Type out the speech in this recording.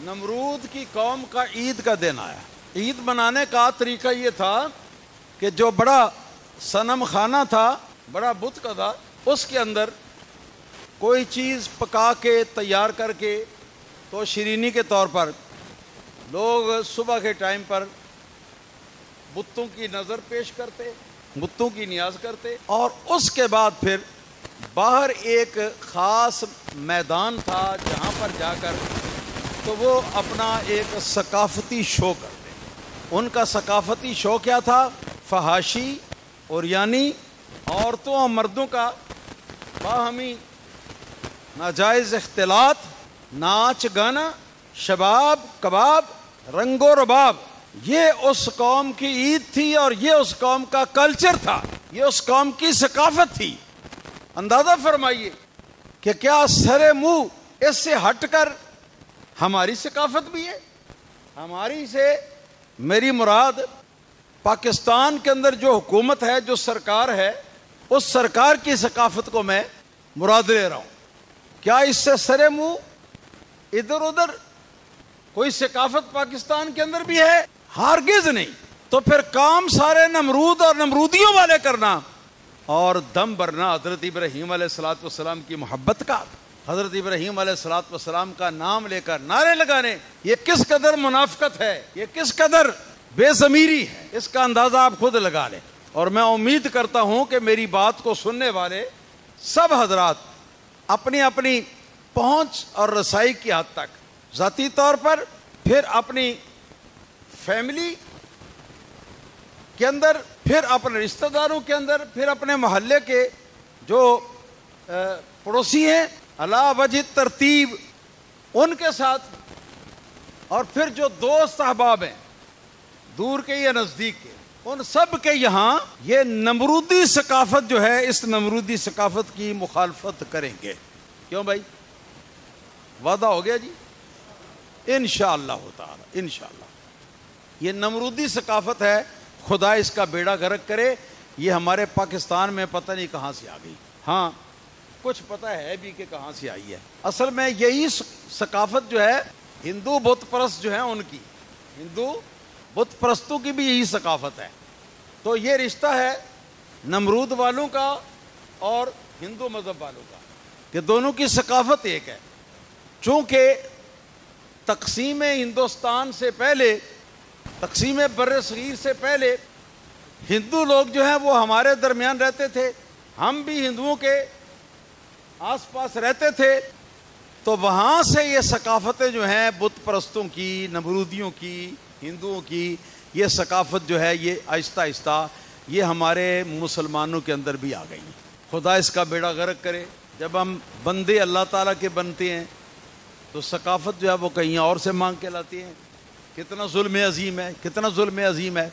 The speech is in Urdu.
نمرود کی قوم کا عید کا دن آیا. عید منانے کا طریقہ یہ تھا کہ جو بڑا صنم خانہ تھا، بڑا بت کا تھا، اس کے اندر کوئی چیز پکا کے تیار کر کے تو شیرینی کے طور پر لوگ صبح کے ٹائم پر بتوں کی نظر پیش کرتے، بتوں کی نیاز کرتے، اور اس کے بعد پھر باہر ایک خاص میدان تھا جہاں پر جا کر تو وہ اپنا ایک ثقافتی شو کرتے. ان کا ثقافتی شو کیا تھا؟ فحاشی اور یعنی عورتوں اور مردوں کا باہمی ناجائز اختلاط، ناچ گانا، شباب کباب، رنگ و رباب. یہ اس قوم کی عید تھی اور یہ اس قوم کا کلچر تھا، یہ اس قوم کی ثقافت تھی. اندازہ فرمائیے کہ کیا سرے منہ اس سے ہٹ کر ہماری ثقافت بھی ہے. ہماری سے میری مراد پاکستان کے اندر جو حکومت ہے، جو سرکار ہے، اس سرکار کی ثقافت کو میں مراد لے رہا ہوں. کیا اس سے سرے منہ ادھر ادھر کوئی ثقافت پاکستان کے اندر بھی ہے؟ ہرگز نہیں. تو پھر کام سارے نمرود اور نمرودیوں والے کرنا اور دم بھرنا حضرت ابراہیم علیہ الصلوۃ والسلام کی محبت کا، حضرت ابراہیم علیہ الصلوۃ والسلام کا نام لے کر نعرے لگانے، یہ کس قدر منافقت ہے، یہ کس قدر بے ضمیری ہے، اس کا اندازہ آپ خود لگا لیں. اور میں امید کرتا ہوں کہ میری بات کو سننے والے سب حضرات اپنی اپنی پہنچ اور رسائی کی حد تک ذاتی طور پر، پھر اپنی فیملی کے اندر، پھر اپنے رشتہ داروں کے اندر، پھر اپنے محلے کے جو پڑوسی ہیں علا وجہ ترتیب ان کے ساتھ، اور پھر جو دوست احباب ہیں دور کے یا نزدیک کے، ان سب کے یہاں یہ نمرودی ثقافت جو ہے، اس نمرودی ثقافت کی مخالفت کریں گے. کیوں بھائی؟ وعدہ ہو گیا جی؟ انشاءاللہ تعالی انشاءاللہ. یہ نمرودی ثقافت ہے، خدا اس کا بیڑا غرق کرے. یہ ہمارے پاکستان میں پتہ نہیں کہاں سے آ گئی. ہاں کچھ پتہ ہے بھی کہ کہاں سے آئی ہے. اصل میں یہی ثقافت جو ہے ہندو بت پرست جو ہیں ان کی، ہندو بت پرستوں کی بھی یہی ثقافت ہے. تو یہ رشتہ ہے نمرود والوں کا اور ہندو مذہب والوں کا کہ دونوں کی ثقافت ایک ہے. چونکہ تقسیم ہندوستان سے پہلے، تقسیم بر صغیر سے پہلے ہندو لوگ جو ہیں وہ ہمارے درمیان رہتے تھے، ہم بھی ہندوؤں کے آس پاس رہتے تھے. تو وہاں سے یہ ثقافتیں جو ہیں بت پرستوں کی، نمرودیوں کی، ہندوؤں کی، یہ ثقافت جو ہے یہ آہستہ آہستہ یہ ہمارے مسلمانوں کے اندر بھی آ گئی. خدا اس کا بیڑا غرق کرے. جب ہم بندے اللہ تعالیٰ کے بنتے ہیں تو ثقافت جو ہے وہ کہیں اور سے مانگ کے لاتے ہیں. کتنا ظلم عظیم ہے، کتنا ظلم عظیم ہے.